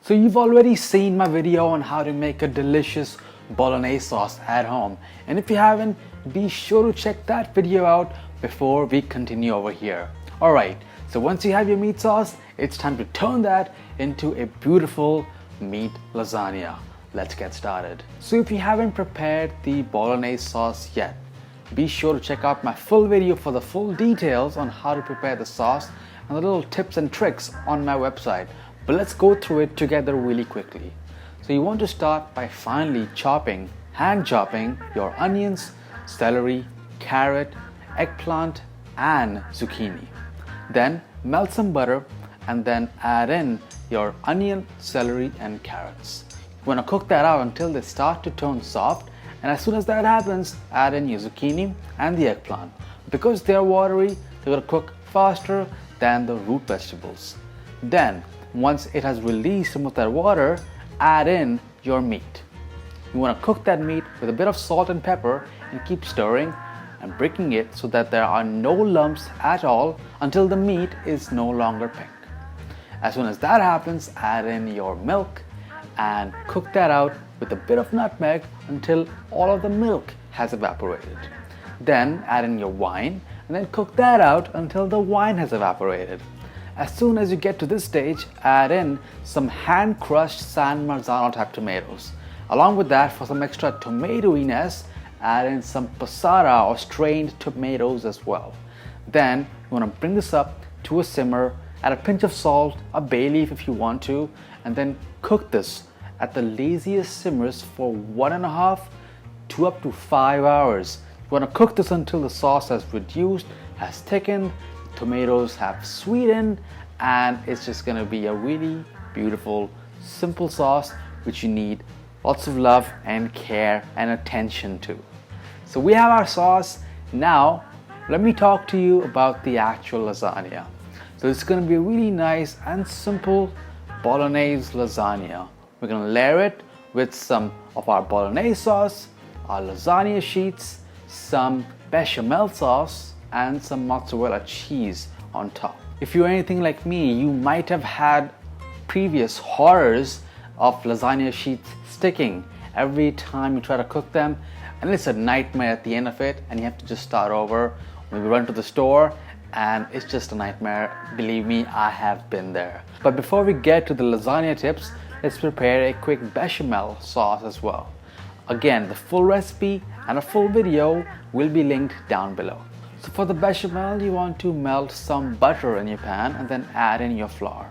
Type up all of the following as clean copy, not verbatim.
So you've already seen my video on how to make a delicious bolognese sauce at home, and if you haven't, be sure to check that video out before we continue over here. Alright, so once you have your meat sauce, it's time to turn that into a beautiful meat lasagna. Let's get started. So if you haven't prepared the bolognese sauce yet, be sure to check out my full video for the full details on how to prepare the sauce and the little tips and tricks on my website. But let's go through it together really quickly. So you want to start by finely hand chopping your onions, celery, carrot, eggplant and zucchini. Then melt some butter and then add in your onion, celery and carrots. You want to cook that out until they start to turn soft, and as soon as that happens, add in your zucchini and the eggplant. Because they're watery, they're going to cook faster than the root vegetables. Then once it has released some of that water, add in your meat. You want to cook that meat with a bit of salt and pepper and keep stirring and breaking it so that there are no lumps at all until the meat is no longer pink. As soon as that happens, add in your milk and cook that out with a bit of nutmeg until all of the milk has evaporated. Then add in your wine and then cook that out until the wine has evaporated. As soon as you get to this stage, add in some hand crushed San Marzano type tomatoes. Along with that, for some extra tomatoiness, add in some passata or strained tomatoes as well. Then you want to bring this up to a simmer, add a pinch of salt, a bay leaf if you want to, and then cook this at the laziest simmers for 1.5 to up to 5 hours. You want to cook this until the sauce has reduced, has thickened, tomatoes have sweetened, and it's just going to be a really beautiful, simple sauce which you need lots of love and care and attention to. So we have our sauce. Now let me talk to you about the actual lasagna. So it's going to be a really nice and simple bolognese lasagna. We're going to layer it with some of our bolognese sauce, our lasagna sheets, some bechamel sauce and some mozzarella cheese on top. If you're anything like me, you might have had previous horrors of lasagna sheets sticking every time you try to cook them, and it's a nightmare at the end of it, and you have to just start over. We run to the store and it's just a nightmare. Believe me, I have been there. But before we get to the lasagna tips, let's prepare a quick bechamel sauce as well. Again, the full recipe and a full video will be linked down below. So for the bechamel, you want to melt some butter in your pan and then add in your flour.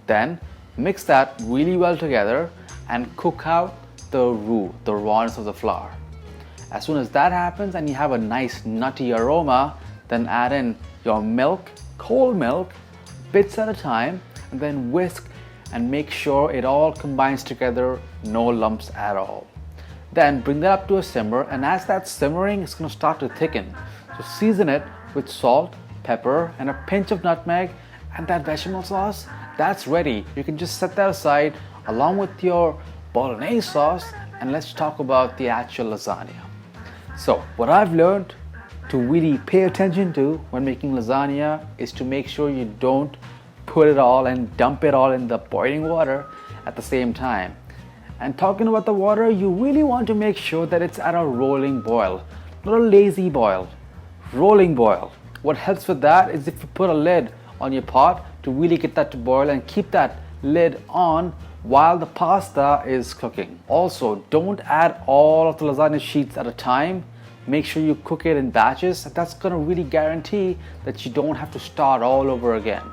Then mix that really well together and cook out the roux, the rawness of the flour. As soon as that happens and you have a nice nutty aroma, then add in your milk, cold milk, bits at a time, and then whisk and make sure it all combines together, no lumps at all. Then bring that up to a simmer, and as that's simmering, it's going to start to thicken. So season it with salt, pepper, and a pinch of nutmeg, and that bechamel sauce, that's ready. You can just set that aside along with your bolognese sauce, and let's talk about the actual lasagna. So what I've learned to really pay attention to when making lasagna is to make sure you don't put it all and dump it all in the boiling water at the same time. And talking about the water, you really want to make sure that it's at a rolling boil, not a lazy boil, rolling boil. What helps with that is if you put a lid on your pot to really get that to boil and keep that lid on while the pasta is cooking. Also, don't add all of the lasagna sheets at a time. Make sure you cook it in batches. That's going to really guarantee that you don't have to start all over again.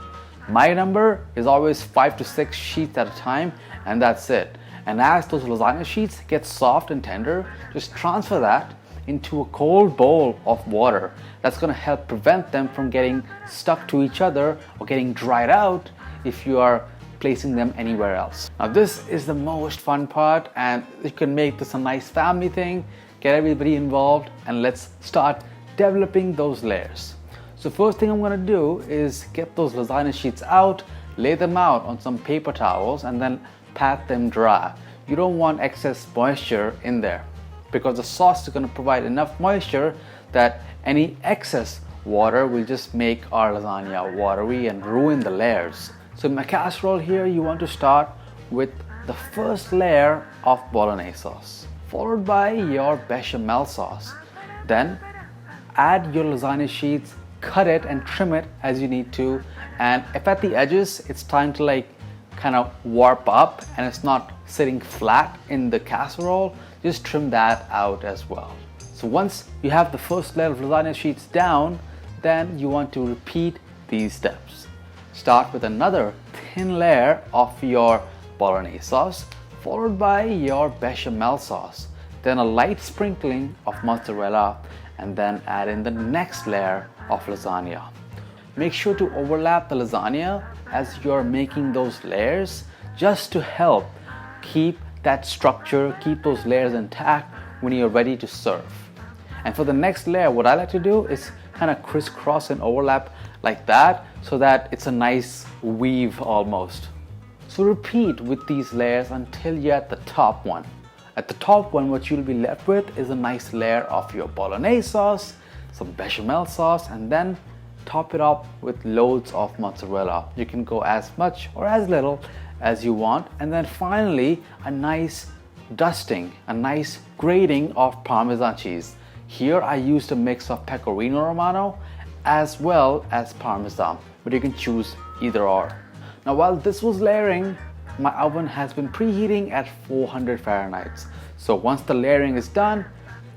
My number is always 5 to 6 sheets at a time, and that's it. And as those lasagna sheets get soft and tender, just transfer that into a cold bowl of water. That's going to help prevent them from getting stuck to each other or getting dried out if you are placing them anywhere else. Now this is the most fun part, and you can make this a nice family thing, get everybody involved, and let's start developing those layers. So first thing I'm going to do is get those lasagna sheets out, lay them out on some paper towels, and then pat them dry. You don't want excess moisture in there because the sauce is going to provide enough moisture that any excess water will just make our lasagna watery and ruin the layers. So in my casserole here, you want to start with the first layer of bolognese sauce, followed by your bechamel sauce. Then add your lasagna sheets, cut it and trim it as you need to. And if at the edges it's time to like kind of warp up and it's not sitting flat in the casserole, just trim that out as well. So once you have the first layer of lasagna sheets down, then you want to repeat these steps. Start with another thin layer of your bolognese sauce, followed by your bechamel sauce, then a light sprinkling of mozzarella, and then add in the next layer of lasagna. Make sure to overlap the lasagna as you're making those layers, just to help keep that structure, keep those layers intact when you're ready to serve. And for the next layer, what I like to do is kind of crisscross and overlap like that, so that it's a nice weave almost. So repeat with these layers until you're at the top one. At the top one, what you'll be left with is a nice layer of your bolognese sauce, some bechamel sauce, and then top it up with loads of mozzarella. You can go as much or as little as you want. And then finally, a nice dusting, a nice grating of Parmesan cheese. Here I used a mix of Pecorino Romano as well as Parmesan, but you can choose either or. Now while this was layering, my oven has been preheating at 400 Fahrenheit. So once the layering is done,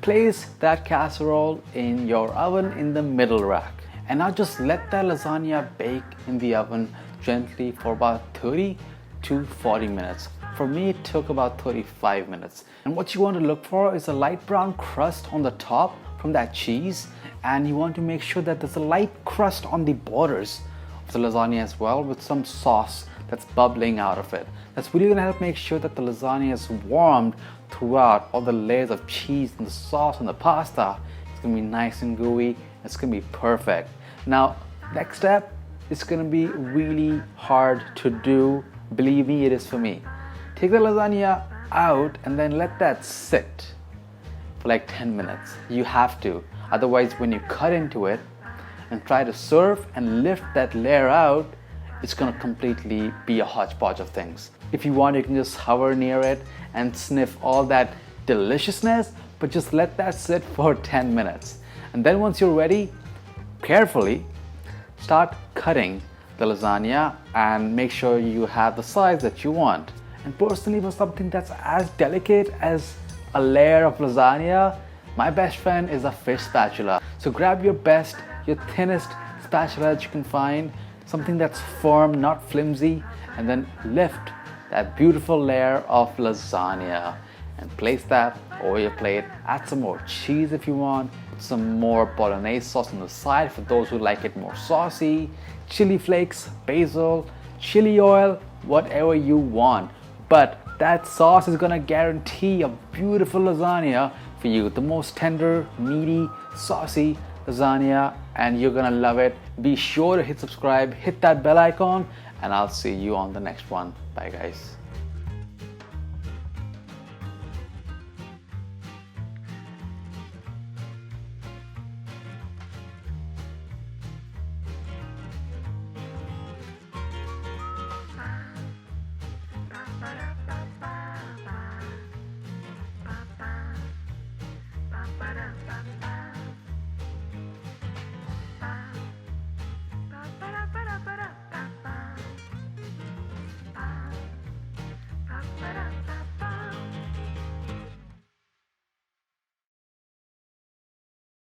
place that casserole in your oven in the middle rack. And now just let that lasagna bake in the oven gently for about 30 to 40 minutes. For me, it took about 35 minutes. And what you want to look for is a light brown crust on the top from that cheese. And you want to make sure that there's a light crust on the borders of the lasagna as well, with some sauce that's bubbling out of it. That's really gonna help make sure that the lasagna is warmed throughout all the layers of cheese and the sauce and the pasta. It's gonna be nice and gooey. It's gonna be perfect. Now, next step is gonna be really hard to do. Believe me, it is for me. Take the lasagna out and then let that sit for like 10 minutes. You have to. Otherwise, when you cut into it and try to serve and lift that layer out, it's gonna completely be a hodgepodge of things. If you want, you can just hover near it and sniff all that deliciousness, but just let that sit for 10 minutes. And then once you're ready, carefully start cutting the lasagna and make sure you have the size that you want. And personally, for something that's as delicate as a layer of lasagna, my best friend is a fish spatula. So grab your best, your thinnest spatula that you can find, something that's firm, not flimsy, and then lift that beautiful layer of lasagna and place that over your plate. Add some more cheese if you want, some more bolognese sauce on the side for those who like it more saucy, chili flakes, basil, chili oil, whatever you want. But that sauce is gonna guarantee a beautiful lasagna for you, the most tender, meaty, saucy lasagna, and you're gonna love it. Be sure to hit subscribe, hit that bell icon, and I'll see you on the next one. Bye guys.